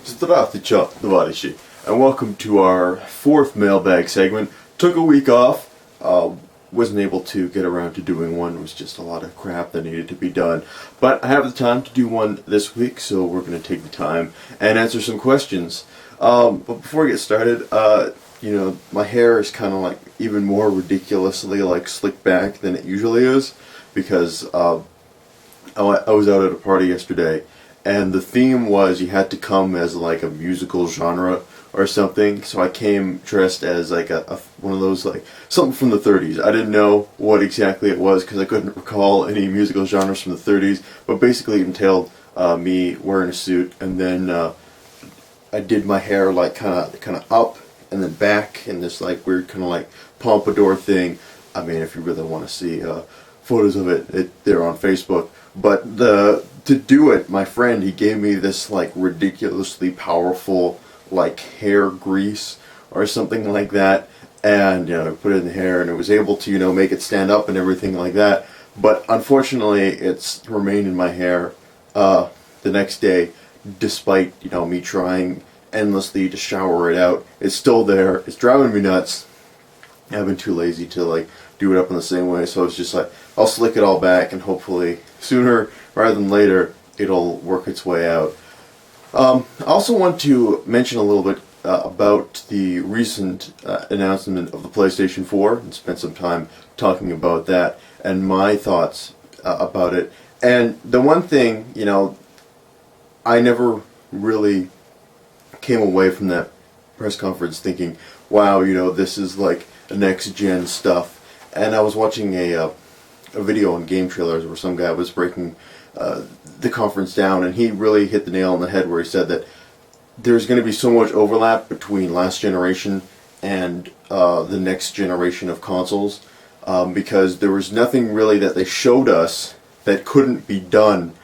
Здравствуйте, товарищи, and welcome to our fourth mailbag segment. Took a week off, wasn't able to get around to doing one. It was just a lot of crap that needed to be done. But I have the time to do one this week, so we're going to take the time and answer some questions. But before we get started, my hair is kind of like even more ridiculously like slicked back than it usually is, because I was out at a party yesterday, and the theme was you had to come as like a musical genre or something. So I came dressed as like one of those, like something from the 30s. I didn't know what exactly it was because I couldn't recall any musical genres from the 30s, but basically it entailed me wearing a suit, and then I did my hair like kind of up and then back in this like weird kind of like pompadour thing. I mean, if you really want to see photos of it, they're on Facebook. But to do it, my friend, he gave me this like ridiculously powerful like hair grease or something like that, and I put it in the hair, and it was able to make it stand up and everything like that. But unfortunately, it's remained in my hair the next day, despite me trying endlessly to shower it out. It's still there. It's driving me nuts. I've been too lazy to like do it up in the same way, so it's just like I'll slick it all back, and hopefully sooner rather than later it'll work its way out. I also want to mention a little bit about the recent announcement of the PlayStation 4 and spend some time talking about that and my thoughts about it. And the one thing, I never really came away from that press conference thinking, wow, this is like next gen stuff. And I was watching a video on Game Trailers where some guy was breaking the conference down, and he really hit the nail on the head where he said that there's going to be so much overlap between last generation and the next generation of consoles, because there was nothing really that they showed us that couldn't be done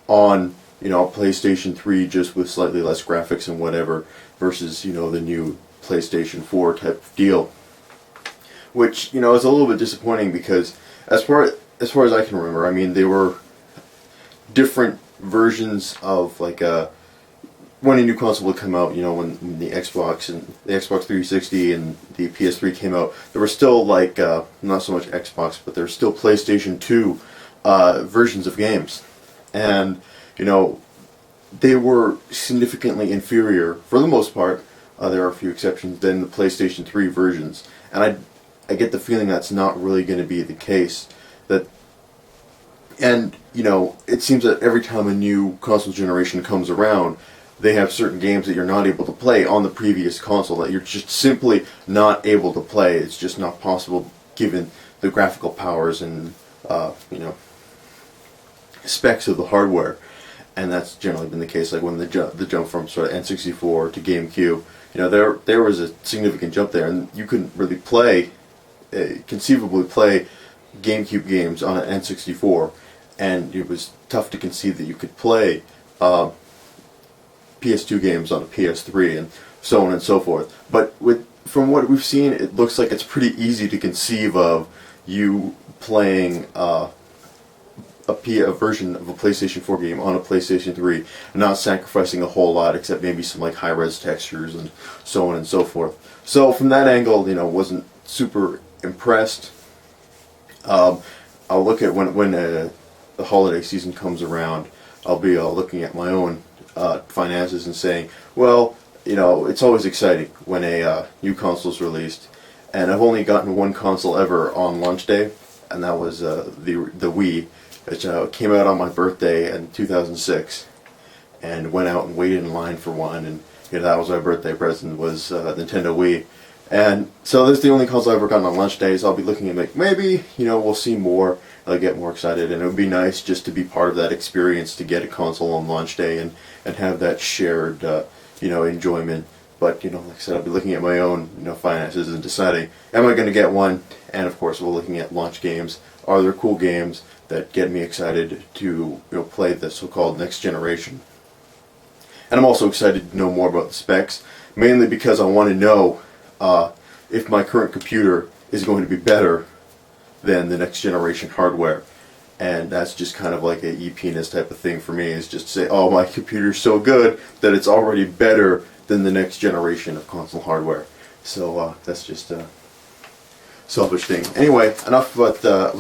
on PlayStation 3 just with slightly less graphics and whatever, versus the new PlayStation 4 type of deal, which is a little bit disappointing because as far as I can remember, I mean, they were different versions of like when a new console would come out. When the Xbox and the Xbox 360 and the PS3 came out, there were still like not so much Xbox, but there were still PlayStation 2 versions of games, and they were significantly inferior for the most part. There are a few exceptions than the PlayStation 3 versions, and I get the feeling that's not really going to be the case. And it seems that every time a new console generation comes around, they have certain games that you're not able to play on the previous console, that you're just simply not able to play. It's just not possible given the graphical powers and specs of the hardware. And that's generally been the case. Like when the jump from sort of N64 to GameCube, there was a significant jump there, and you couldn't really conceivably play GameCube games on an N64, and it was tough to conceive that you could play PS2 games on a PS3 and so on and so forth. But from what we've seen, it looks like it's pretty easy to conceive of you playing a version of a PlayStation 4 game on a PlayStation 3 and not sacrificing a whole lot except maybe some like high-res textures and so on and so forth. So from that angle, wasn't super impressed. I'll look at when the holiday season comes around, I'll be looking at my own finances and saying, well, it's always exciting when a new console is released, and I've only gotten one console ever on launch day, and that was the Wii, which came out on my birthday in 2006, and went out and waited in line for one, and that was my birthday present, was Nintendo Wii. And so this is the only console I've ever gotten on launch day, so I'll be looking at like, maybe, we'll see more, I'll get more excited, and it would be nice just to be part of that experience, to get a console on launch day and have that shared, enjoyment. But, like I said, I'll be looking at my own, finances and deciding, am I going to get one? And of course, we're looking at launch games. Are there cool games that get me excited to, play the so-called next generation? And I'm also excited to know more about the specs, mainly because I want to know if my current computer is going to be better than the next generation hardware. And that's just kind of like a e-penis type of thing for me, is just to say, oh, my computer's so good that it's already better than the next generation of console hardware. So that's just a selfish thing. Anyway, enough about that.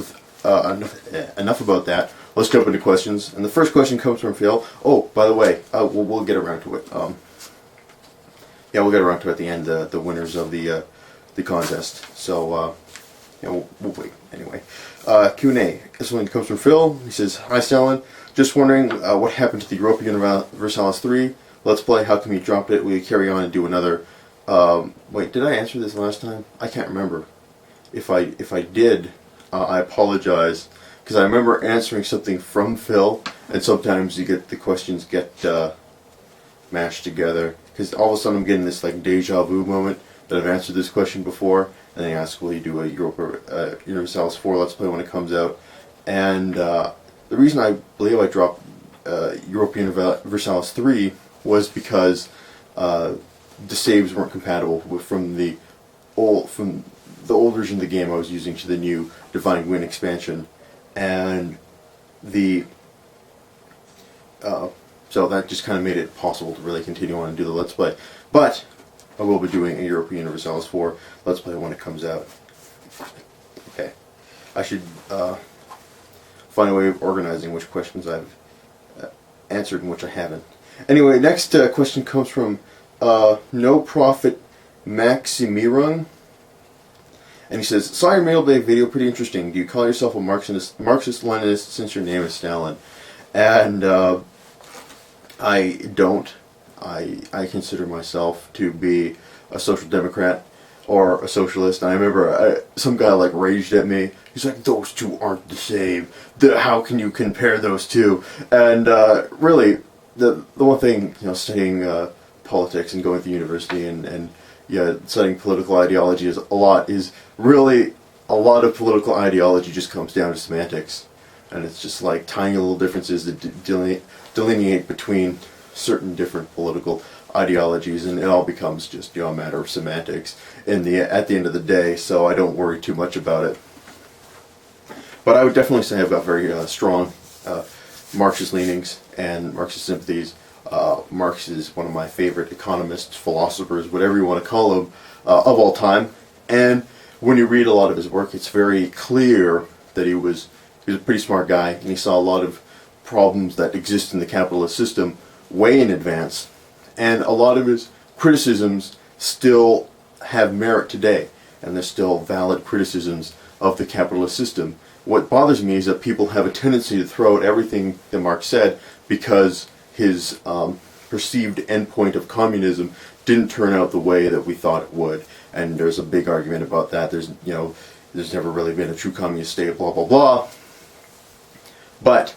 Let's jump into questions. And the first question comes from Phil. Oh, by the way, we'll get around to it. Yeah, we'll get around to it at the end, the winners of the contest. So yeah, we'll wait. Anyway, Q&A. This one comes from Phil. He says, "Hi Stalin, just wondering what happened to the Europa Universalis 3 Let's Play. How come you dropped it? Will you carry on and do another?" Wait, did I answer this last time? I can't remember. If I did, I apologize, because I remember answering something from Phil, and sometimes the questions get mashed together, because all of a sudden I'm getting this like deja vu moment that I've answered this question before, and they ask, will you do a Europa Universalis 4 Let's Play when it comes out? And the reason I believe I dropped Europa Universalis 3 was because the saves weren't compatible from the old version of the game I was using to the new Divine Gwyn expansion, and so that just kind of made it possible to really continue on and do the Let's Play. But I will be doing a Europa Universalis 4 Let's Play when it comes out. Okay, I should find a way of organizing which questions I've answered and which I haven't. Anyway, next question comes from No Profit Maximirung. And he says, "Saw your Mailbag video, pretty interesting. Do you call yourself a Marxist-Leninist since your name is Stalin?" And I don't. I consider myself to be a social democrat or a socialist. And I remember some guy like raged at me. He's like, "Those two aren't the same. How can you compare those two?" And really, the one thing, studying politics and going to university and studying political ideology is really a lot of political ideology just comes down to semantics, and it's just like tiny little differences that delineate between certain different political ideologies, and it all becomes just a matter of semantics at the end of the day. So I don't worry too much about it. But I would definitely say I've got very strong Marxist leanings and Marxist sympathies. Marx is one of my favorite economists, philosophers, whatever you want to call him, of all time. And when you read a lot of his work, it's very clear that he was a pretty smart guy, and he saw a lot of problems that exist in the capitalist system way in advance. And a lot of his criticisms still have merit today, and they're still valid criticisms of the capitalist system. What bothers me is that people have a tendency to throw out everything that Marx said because his perceived endpoint of communism didn't turn out the way that we thought it would, and there's a big argument about that. There's never really been a true communist state, blah blah blah. But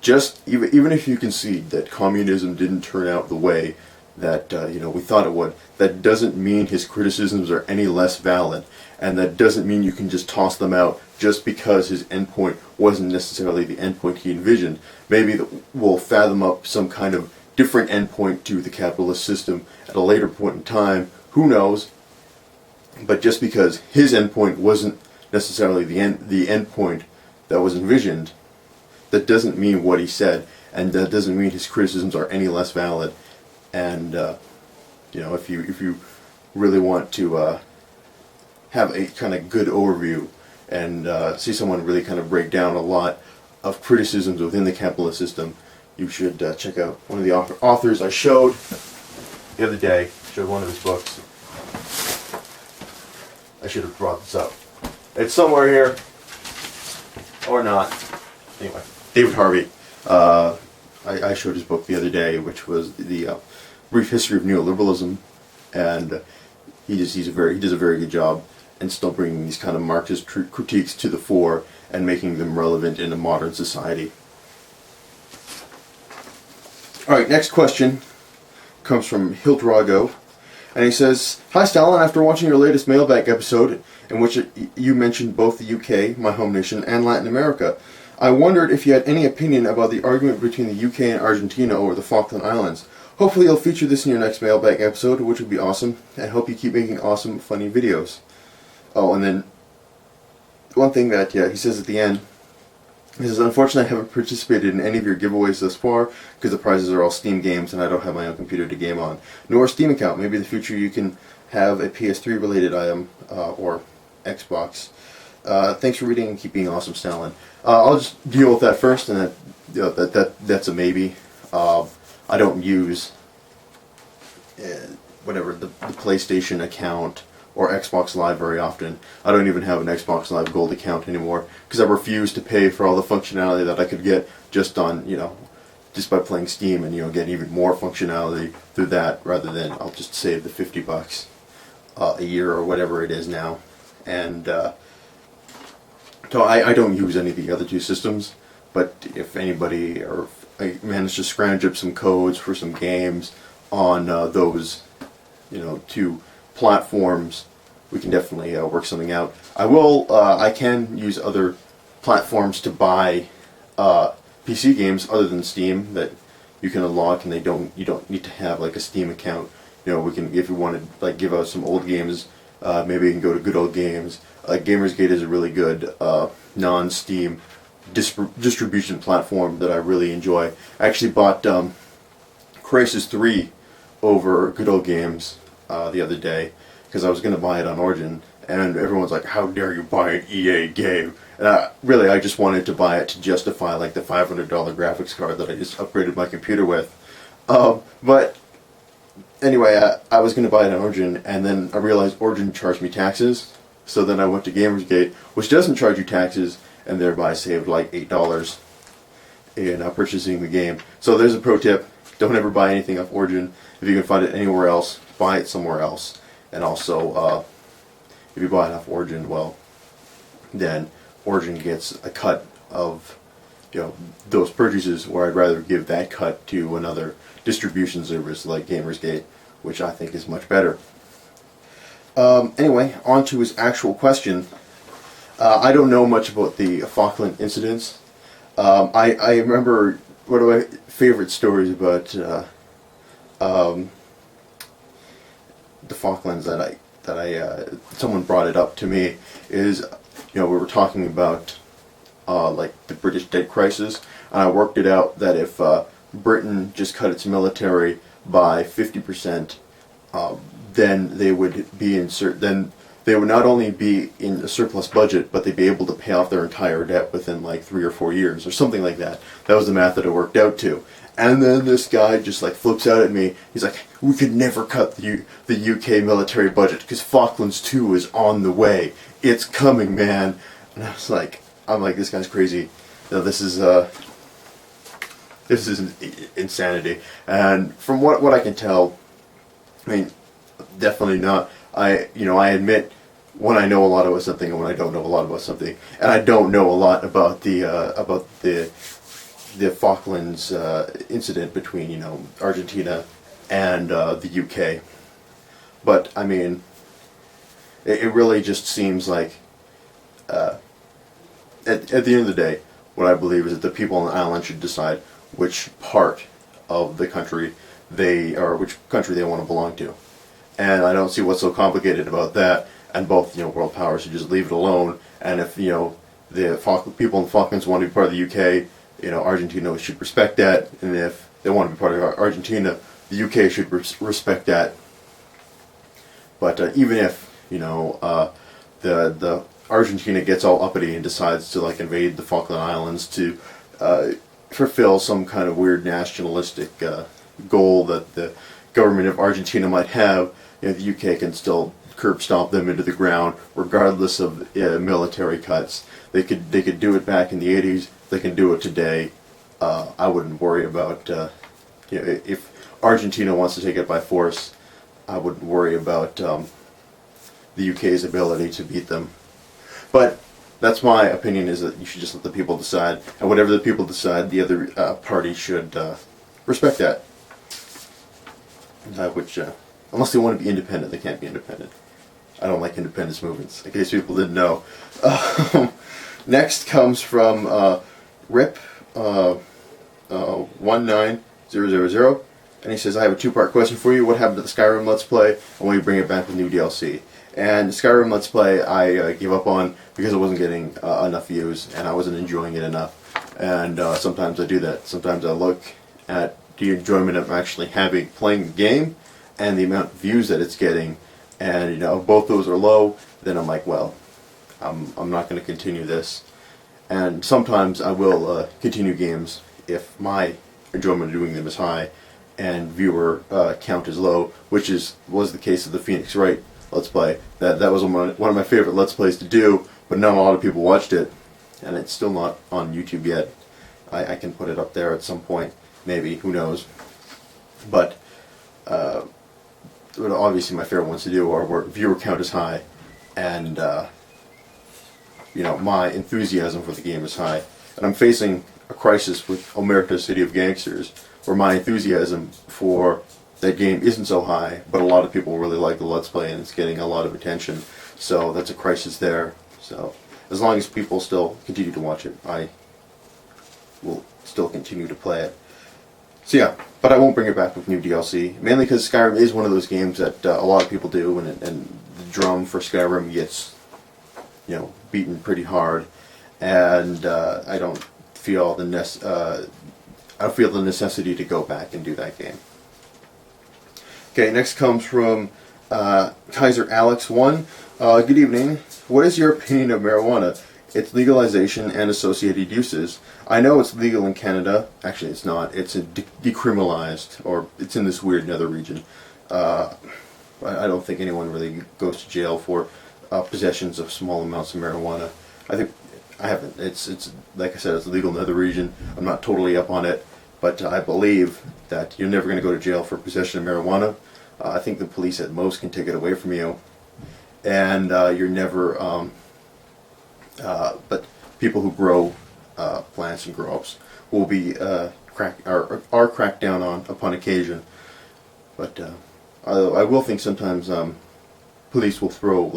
just even if you concede that communism didn't turn out the way that we thought it would, that doesn't mean his criticisms are any less valid, and that doesn't mean you can just toss them out just because his endpoint wasn't necessarily the endpoint he envisioned. Maybe we'll fathom up some kind of different endpoint to the capitalist system at a later point in time. Who knows? But just because his endpoint wasn't necessarily the endpoint that was envisioned, that doesn't mean what he said, and that doesn't mean his criticisms are any less valid. And if you really want to have a kind of good overview and see someone really kind of break down a lot of criticisms within the capitalist system, you should check out one of the authors I showed the other day. Showed one of his books. I should have brought this up. It's somewhere here, or not. Anyway, David Harvey. I showed his book the other day, which was the Brief History of Neoliberalism, and he does a very good job in still bringing these kind of Marxist critiques to the fore and making them relevant in a modern society. Alright, next question comes from Hildrago, and he says, "Hi Stalin, after watching your latest Mailbag episode, in which you mentioned both the UK, my home nation, and Latin America, I wondered if you had any opinion about the argument between the UK and Argentina over the Falkland Islands. Hopefully you'll feature this in your next Mailbag episode, which would be awesome, and hope you keep making awesome, funny videos." Oh, and then one thing that he says at the end, He says, unfortunately, I haven't participated in any of your giveaways thus far because the prizes are all Steam games and I don't have my own computer to game on. Nor a Steam account. Maybe in the future you can have a PS3 related item or Xbox. Thanks for reading and keep being awesome, Stalin. I'll just deal with that first, and that's a maybe. I don't use the PlayStation account or Xbox Live very often. I don't even have an Xbox Live Gold account anymore because I refuse to pay for all the functionality that I could get just on just by playing Steam and get even more functionality through that rather than I'll just save the $50 a year or whatever it is now. And so I don't use any of the other two systems, but if anybody or if I manage to scrounge up some codes for some games on those two platforms, we can definitely work something out. I can use other platforms to buy PC games other than Steam that you can unlock, and you don't need to have like a Steam account. We can, if you want to like give out some old games, maybe you can go to Good Old Games. Gamersgate is a really good non-Steam distribution platform that I really enjoy. I actually bought Crisis 3 over Good Old Games the other day because I was going to buy it on Origin, and everyone's like, how dare you buy an EA game? And I just wanted to buy it to justify like the $500 graphics card that I just upgraded my computer with. But anyway, I was going to buy it on Origin, and then I realized Origin charged me taxes. So then I went to Gamersgate, which doesn't charge you taxes, and thereby saved like $8 in purchasing the game. So there's a pro tip: don't ever buy anything off Origin. If you can find it anywhere else, buy it somewhere else. And also, if you buy it off Origin, well, then Origin gets a cut of those purchases, where I'd rather give that cut to another distribution service like Gamersgate, which I think is much better. Anyway, on to his actual question. I don't know much about the Falkland incidents. I remember one of my favorite stories about the Falklands that someone brought it up to me is we were talking about like the British debt crisis, and I worked it out that if Britain just cut its military by 50%, then they would not only be in a surplus budget, but they'd be able to pay off their entire debt within like 3 or 4 years or something like that. That was the math that it worked out to. And then this guy just like flips out at me. He's like, we could never cut the UK military budget because Falklands 2 is on the way. It's coming, man. And I'm like, this guy's crazy. This is insanity. And from what I can tell, I mean, definitely not. I admit when I know a lot about something and when I don't know a lot about something, and I don't know a lot about the Falklands incident between Argentina and the UK. But I mean, it really just seems like at the end of the day, what I believe is that the people on the island should decide which part of the country which country they want to belong to. And I don't see what's so complicated about that. And both world powers should just leave it alone. And if the people in the Falklands want to be part of the UK, Argentina should respect that. And if they want to be part of Argentina, the UK should respect that. But even if the Argentina gets all uppity and decides to like invade the Falkland Islands to fulfill some kind of weird nationalistic goal that the government of Argentina might have, the UK can still curb stomp them into the ground, regardless of military cuts. They could do it back in the 80s. They can do it today. I wouldn't worry about if Argentina wants to take it by force. I wouldn't worry about the UK's ability to beat them. But that's my opinion, is that you should just let the people decide, and whatever the people decide, the other party should respect that. Which, unless they want to be independent, they can't be independent. I don't like independence movements, in case people didn't know. Next comes from Rip 19000, and he says, I have a two-part question for you. What happened to the Skyrim Let's Play, and when you bring it back with new DLC? And Skyrim Let's Play I gave up on because it wasn't getting enough views, and I wasn't enjoying it enough. And sometimes I do that. Sometimes I look at the enjoyment of actually playing the game and the amount of views that it's getting, and if both those are low, then I'm like, well, I'm not going to continue this. And sometimes I will continue games if my enjoyment of doing them is high and viewer count is low, which was the case of the Phoenix Wright Let's Play. That was one of my favorite Let's Plays to do, but not a lot of people watched it, and it's still not on YouTube yet. I can put it up there at some point, maybe, who knows. But obviously my favorite ones to do are where viewer count is high and my enthusiasm for the game is high. And I'm facing a crisis with Omerta's City of Gangsters, where my enthusiasm for that game isn't so high, but a lot of people really like the Let's Play and it's getting a lot of attention. So that's a crisis there. So as long as people still continue to watch it, I will still continue to play it. So yeah, but I won't bring it back with new DLC, mainly because Skyrim is one of those games that a lot of people do, and the drum for Skyrim gets, beaten pretty hard, and I don't feel the necessity to go back and do that game. Okay, next comes from Kaiser Alex 1. Good evening. What is your opinion of marijuana, its legalization and associated uses? I know it's legal in Canada. Actually, it's not. It's decriminalized, or it's in this weird nether region. I don't think anyone really goes to jail for possessions of small amounts of marijuana. I haven't. It's like I said, it's legal in the other region. I'm not totally up on it, but I believe that you're never going to go to jail for possession of marijuana. I think the police at most can take it away from you, and you're never. But people who grow plants and grow-ups will be are cracked down on upon occasion. But I will think sometimes police will throw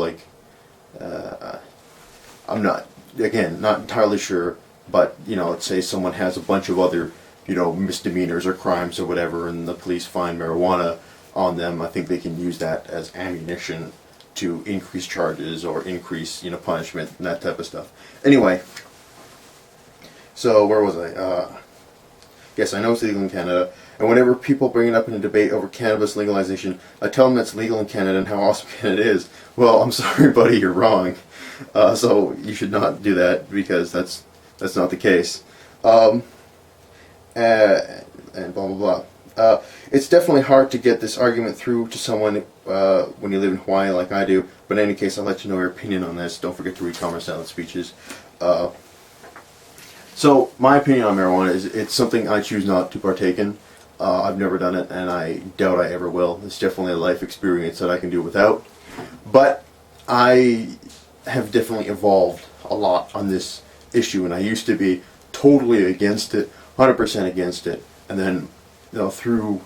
I'm not entirely sure, but let's say someone has a bunch of other misdemeanors or crimes or whatever, and the police find marijuana on them. I think they can use that as ammunition to increase charges or increase punishment and that type of stuff. Anyway, so where was I? Yes, I know it's legal in Canada, and whenever people bring it up in a debate over cannabis legalization, I tell them it's legal in Canada and how awesome Canada is. Well, I'm sorry, buddy, you're wrong. So you should not do that, because that's not the case. And blah blah blah. It's definitely hard to get this argument through to someone when you live in Hawaii like I do. But in any case, I'll let you know your opinion on this. Don't forget to read Commerce Salad speeches. So my opinion on marijuana is it's something I choose not to partake in. I've never done it, and I doubt I ever will. It's definitely a life experience that I can do without. But I have definitely evolved a lot on this issue, and I used to be totally against it, 100% against it, and then through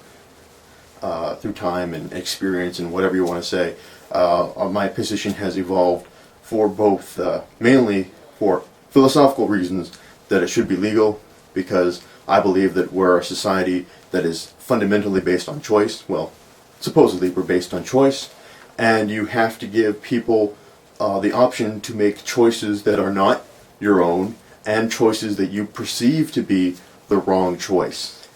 time and experience and whatever you want to say, my position has evolved for both, mainly for philosophical reasons, that it should be legal, because I believe that we're a society that is fundamentally based on choice. Well, supposedly we're based on choice, and you have to give people the option to make choices that are not your own, and choices that you perceive to be the wrong choice.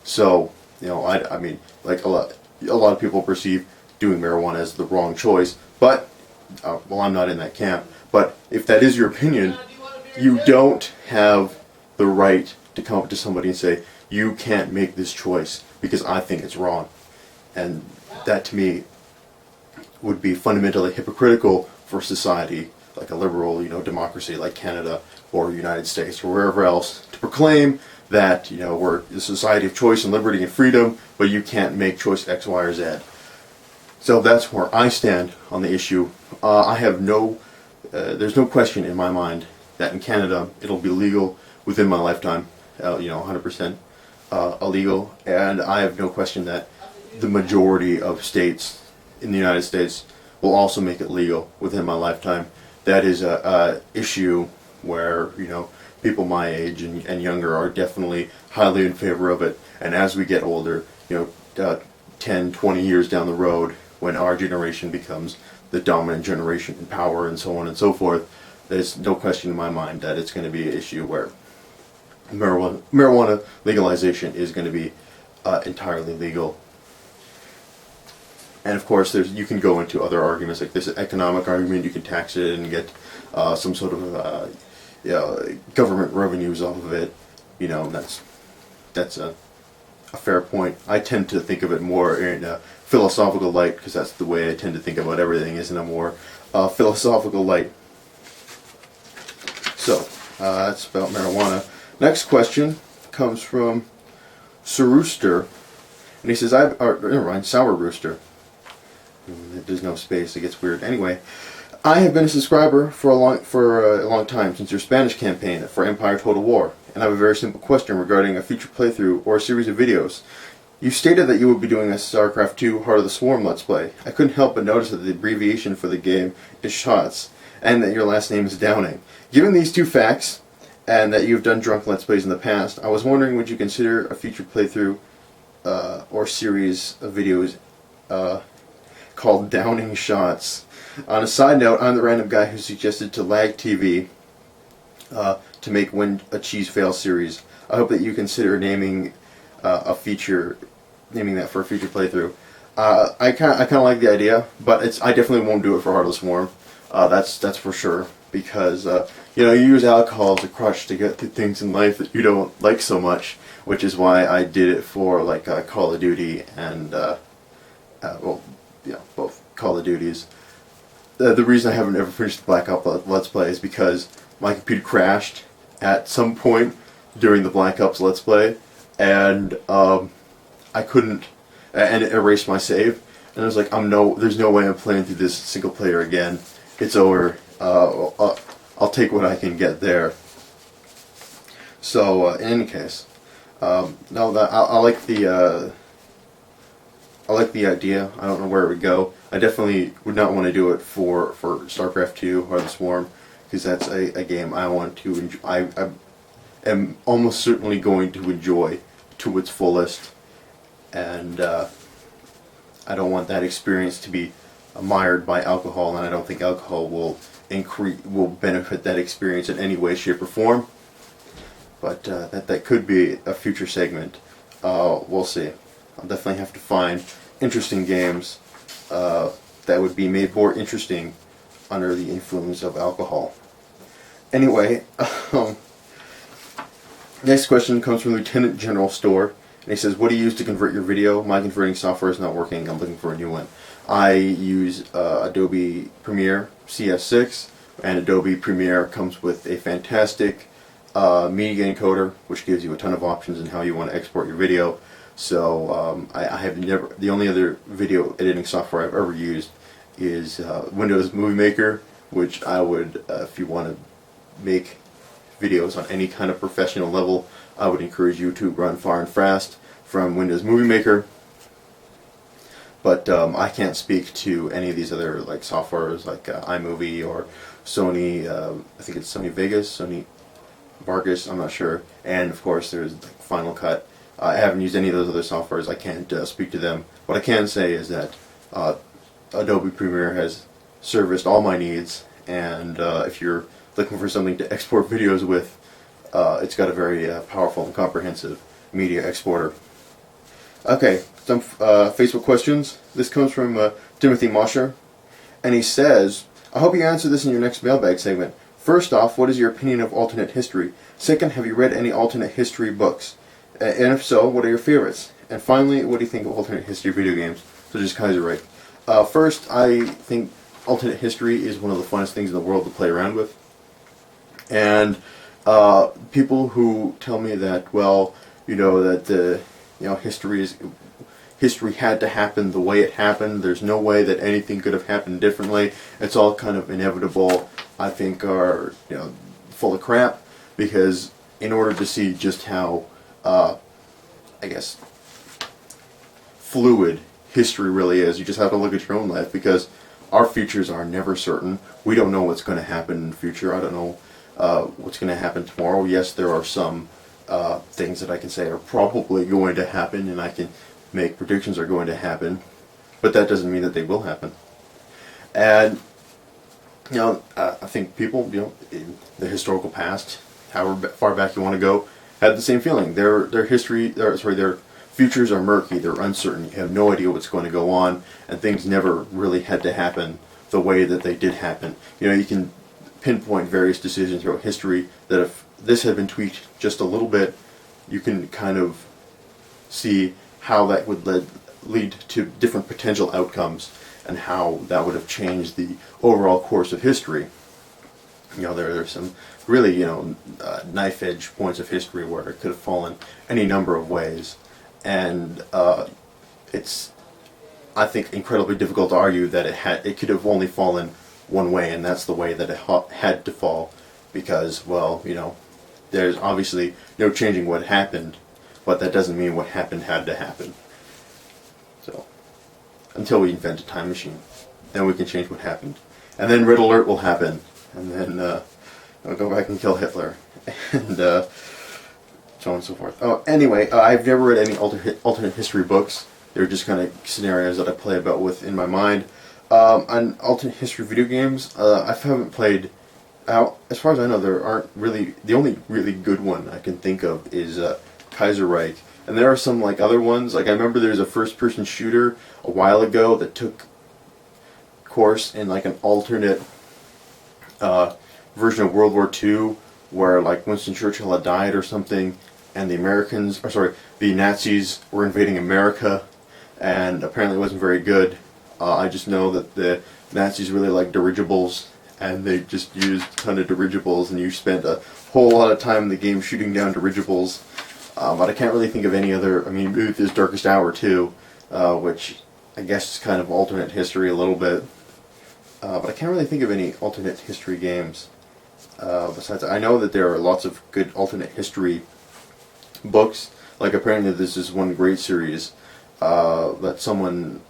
So, I mean, like a lot of people perceive doing marijuana as the wrong choice, but, well, I'm not in that camp, but if that is your opinion, you don't have the right to come up to somebody and say, you can't make this choice because I think it's wrong. And that, to me, would be fundamentally hypocritical for society, like a liberal, democracy like Canada or United States or wherever else, to proclaim that, we're a society of choice and liberty and freedom, but you can't make choice X, Y, or Z. So that's where I stand on the issue. I have there's no question in my mind that in Canada it'll be legal within my lifetime, 100% illegal, and I have no question that the majority of states in the United States will also make it legal within my lifetime. That is a issue where, people my age and younger are definitely highly in favor of it, and as we get older, 10, 20 years down the road, when our generation becomes the dominant generation in power and so on and so forth, there's no question in my mind that it's going to be an issue where marijuana legalization is going to be entirely legal. And of course, you can go into other arguments, like this economic argument. You can tax it and get some sort of government revenues off of it. You know, that's a fair point. I tend to think of it more in a philosophical light, because that's the way I tend to think about everything, is in a more philosophical light. So that's about marijuana. Next question comes from Sir Rooster, and he says, never mind, Sour Rooster. There's no space, it gets weird. Anyway, I have been a subscriber for a long time, since your Spanish campaign for Empire Total War, and I have a very simple question regarding a future playthrough or a series of videos. You stated that you would be doing a StarCraft 2 Heart of the Swarm Let's Play. I couldn't help but notice that the abbreviation for the game is SHOTS, and that your last name is Downing. Given these two facts, and that you've done drunk Let's Plays in the past, I was wondering, would you consider a future playthrough or series of videos called Downing Shots? On a side note, I'm the random guy who suggested to Lag TV to make When a Cheese Fails series. I hope that you consider naming that for a future playthrough. I kind of like the idea, but I definitely won't do it for Heart of the Swarm. That's for sure, because you use alcohol as a crutch to get through things in life that you don't like so much, which is why I did it for like Call of Duty and both Call of Duties. The reason I haven't ever finished the Black Ops Let's Play is because my computer crashed at some point during the Black Ops Let's Play, and I couldn't, and it erased my save, and I was like, there's no way I'm playing through this single player again. It's over. I'll take what I can get there. So in any case, no, I like the idea. I don't know where it would go. I definitely would not want to do it for StarCraft 2 or the Swarm, because that's a game I want to enjoy. I am almost certainly going to enjoy to its fullest, and I don't want that experience to be mired by alcohol, and I don't think alcohol will benefit that experience in any way, shape, or form. But that could be a future segment. We'll see. I'll definitely have to find interesting games that would be made more interesting under the influence of alcohol. Anyway, next question comes from Lieutenant General Store, and he says, what do you use to convert your video? My converting software is not working. I'm looking for a new one. I use Adobe Premiere CS6, and Adobe Premiere comes with a fantastic media encoder, which gives you a ton of options in how you want to export your video. So I have never, the only other video editing software I've ever used is Windows Movie Maker, which I would, if you want to make videos on any kind of professional level, I would encourage you to run far and fast from Windows Movie Maker. But I can't speak to any of these other like softwares like iMovie or Sony, I think it's Sony Vegas, Sony Vargas, I'm not sure. And of course there's like Final Cut. I haven't used any of those other softwares. I can't speak to them. What I can say is that Adobe Premiere has serviced all my needs, and if you're looking for something to export videos with, it's got a very powerful and comprehensive media exporter. Okay, some Facebook questions. This comes from Timothy Mosher, and he says, I hope you answer this in your next mailbag segment. First off, what is your opinion of alternate history? Second, have you read any alternate history books? And if so, what are your favorites? And finally, what do you think of alternate history video games, such as Kaiserreich? First, I think alternate history is one of the funnest things in the world to play around with. And people who tell me that, well, that history had to happen the way it happened. There's no way that anything could have happened differently. It's all kind of inevitable. I think are full of crap, because in order to see just how fluid history really is, you just have to look at your own life, because our futures are never certain. We don't know what's going to happen in the future. I don't know what's going to happen tomorrow. Yes, there are some things that I can say are probably going to happen, and I can make predictions are going to happen, but that doesn't mean that they will happen. And I think people, in the historical past, however far back you want to go, had the same feeling. Their history, their futures are murky. They're uncertain. You have no idea what's going to go on, and things never really had to happen the way that they did happen. You know, you can pinpoint various decisions throughout history that if this had been tweaked just a little bit, you can kind of see how that would lead to different potential outcomes and how that would have changed the overall course of history. You know, there's some really, knife edge points of history where it could have fallen any number of ways. And it's, I think, incredibly difficult to argue that it could have only fallen one way, and that's the way that it had to fall, because, well, there's obviously no changing what happened, but that doesn't mean what happened had to happen. So, until we invent a time machine, then we can change what happened. And then Red Alert will happen, and then I'll go back and kill Hitler, and so on and so forth. Oh, anyway, I've never read any alternate history books. They're just kind of scenarios that I play about with in my mind. On alternate history video games, I haven't played. As far as I know, there aren't really. The only really good one I can think of is Kaiserreich, and there are some other ones. Like I remember there's a first-person shooter a while ago that took course in an alternate version of World War II, where Winston Churchill had died or something, and the Nazis were invading America, and apparently it wasn't very good. I just know that the Nazis really liked dirigibles, and they just used a ton of dirigibles, and you spent a whole lot of time in the game shooting down dirigibles. But I can't really think of any other. I mean, maybe there's Darkest Hour too, which I guess is kind of alternate history a little bit. But I can't really think of any alternate history games. Besides, I know that there are lots of good alternate history books. Apparently this is one great series that someone,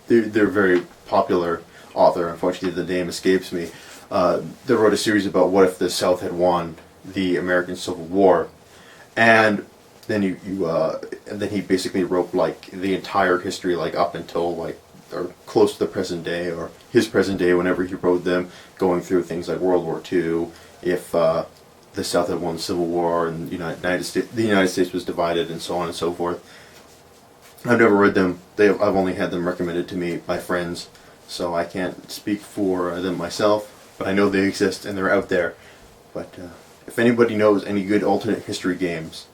they're a very popular author, unfortunately the name escapes me, they wrote a series about what if the South had won the American Civil War, and then and then he basically wrote the entire history up until or close to the present day, or his present day whenever he wrote them, going through things like World War II, if the South had won the Civil War and the United States was divided, and so on and so forth. I've never read them. I've only had them recommended to me by friends, so I can't speak for them myself, but I know they exist and they're out there. But if anybody knows any good alternate history games,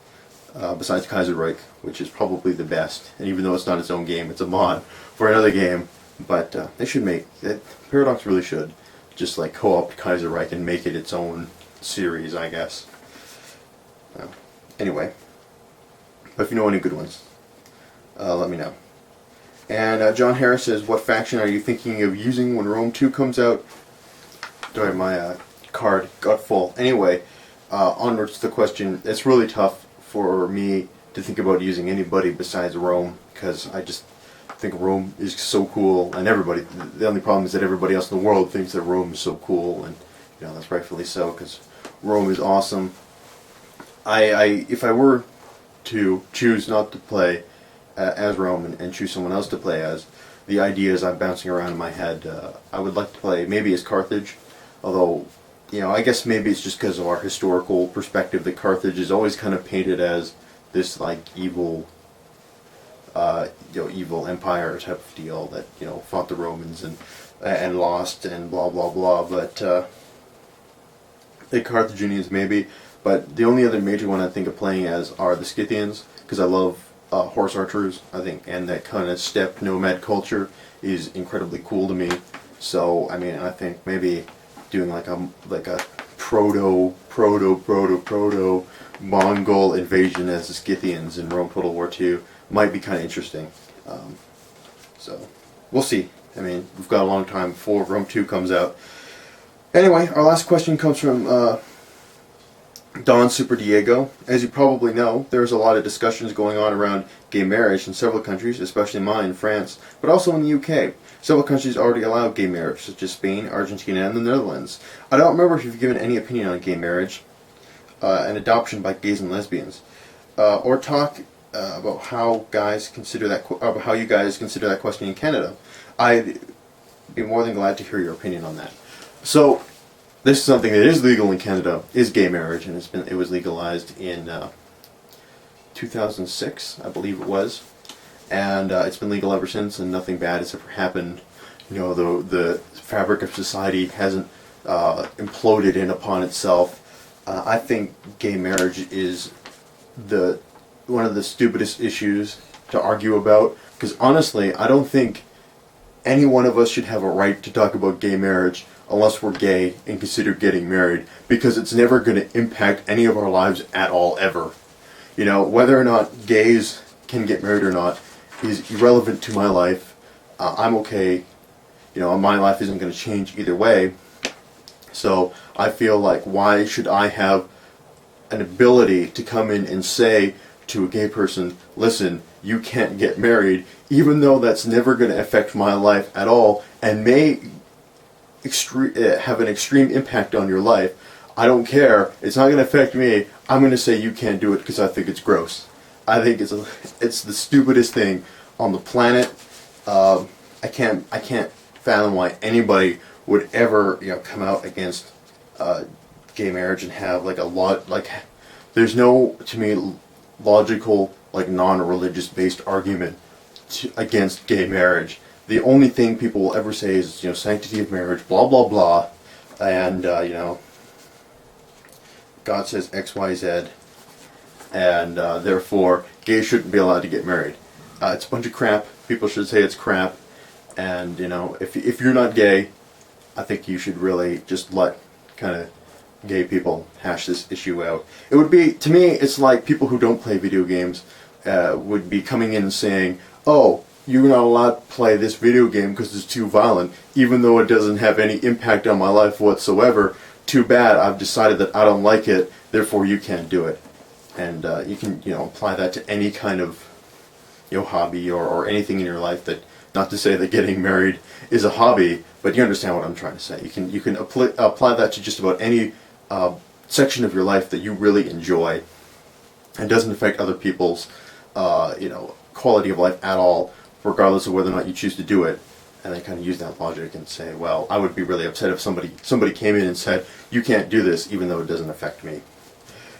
besides Kaiserreich, which is probably the best, and even though it's not its own game, it's a mod for another game, but they should Paradox really should just co-opt Kaiserreich and make it its own series, I guess. Anyway, but if you know any good ones, let me know. And John Harris says, what faction are you thinking of using when Rome 2 comes out? Sorry, my card got full. Anyway, onwards to the question. It's really tough for me to think about using anybody besides Rome, because I just think Rome is so cool, and the only problem is that everybody else in the world thinks that Rome is so cool, and that's rightfully so, because Rome is awesome. If I were to choose not to play as Rome and choose someone else to play as, the ideas I'm bouncing around in my head, I would like to play maybe as Carthage, although I guess maybe it's just because of our historical perspective that Carthage is always kind of painted as this evil evil empire type of deal that fought the Romans and lost and blah blah blah. But the Carthaginians maybe. But the only other major one I think of playing as are the Scythians, because I love horse archers, I think, and that kind of steppe nomad culture is incredibly cool to me. So I mean, I think maybe doing a proto Mongol invasion as the Scythians in Rome Total War II might be kind of interesting. So we'll see. I mean, we've got a long time before Rome 2 comes out. Anyway, our last question comes from Don Super Diego. As you probably know, there's a lot of discussions going on around gay marriage in several countries, especially mine, France, but also in the UK. Several countries already allow gay marriage, such as Spain, Argentina, and the Netherlands. I don't remember if you've given any opinion on gay marriage and adoption by gays and lesbians, or talk about how guys consider that, how you guys consider that question in Canada. I'd be more than glad to hear your opinion on that. So, this is something that is legal in Canada, is gay marriage, and it was legalized in 2006, I believe it was, and it's been legal ever since, and nothing bad has ever happened. You know, the fabric of society hasn't imploded in upon itself. I think gay marriage is one of the stupidest issues to argue about, because honestly, I don't think any one of us should have a right to talk about gay marriage unless we're gay and consider getting married, because it's never going to impact any of our lives at all, ever. You know, whether or not gays can get married or not is irrelevant to my life. I'm okay. You know, my life isn't going to change either way. So I feel like, why should I have an ability to come in and say to a gay person, listen, you can't get married, even though that's never going to affect my life at all and may have an extreme impact on your life. I don't care. It's not going to affect me. I'm going to say you can't do it because I think it's gross. I think it's the stupidest thing on the planet. I can't fathom why anybody would ever, you know, come out against gay marriage and have like there's no, to me, logical, like, non-religious based argument against gay marriage. The only thing people will ever say is, you know, sanctity of marriage, blah blah blah, and you know, God says X, Y, Z, and therefore gays shouldn't be allowed to get married. It's a bunch of crap. People should say it's crap, and you know, if you're not gay, I think you should really just let kind of gay people hash this issue out. It would be, to me, it's like people who don't play video games would be coming in and saying, oh, you're not allowed to play this video game because it's too violent, even though it doesn't have any impact on my life whatsoever. Too bad, I've decided that I don't like it, therefore you can't do it. And you can, you know, apply that to any kind of, you know, hobby or anything in your life. That, not to say that getting married is a hobby, but you understand what I'm trying to say. You can apply that to just about any section of your life that you really enjoy and doesn't affect other people's you know, quality of life at all, regardless of whether or not you choose to do it. And they kind of use that logic and say, well, I would be really upset if somebody came in and said, you can't do this, even though it doesn't affect me.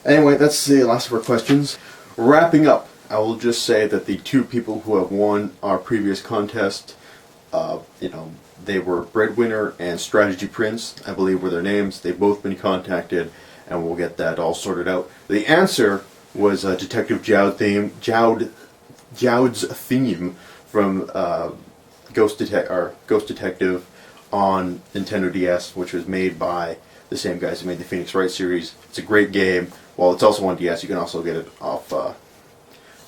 Anyway, that's the last of our questions. Wrapping up, I will just say that the two people who have won our previous contest, you know, they were Breadwinner and Strategy Prince, I believe were their names. They've both been contacted, and we'll get that all sorted out. The answer was Detective Jowd's theme from Ghost Detective on Nintendo DS, which was made by the same guys who made the Phoenix Wright series. It's a great game. While it's also on DS, you can also get it off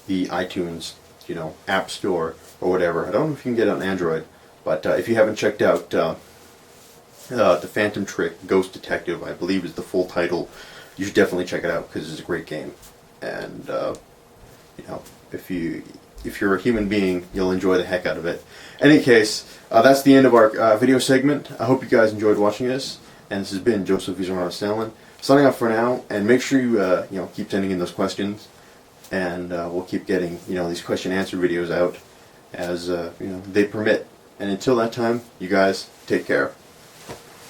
the iTunes, you know, App Store or whatever. I don't know if you can get it on Android, but if you haven't checked out The Phantom Trick Ghost Detective, I believe is the full title, you should definitely check it out because it's a great game. And you know, if you're a human being, you'll enjoy the heck out of it. In any case, that's the end of our video segment. I hope you guys enjoyed watching this, and this has been Joseph Stalin signing off for now. And make sure you you know, keep sending in those questions, and we'll keep getting, you know, these question answer videos out as you know, they permit. And until that time, you guys take care.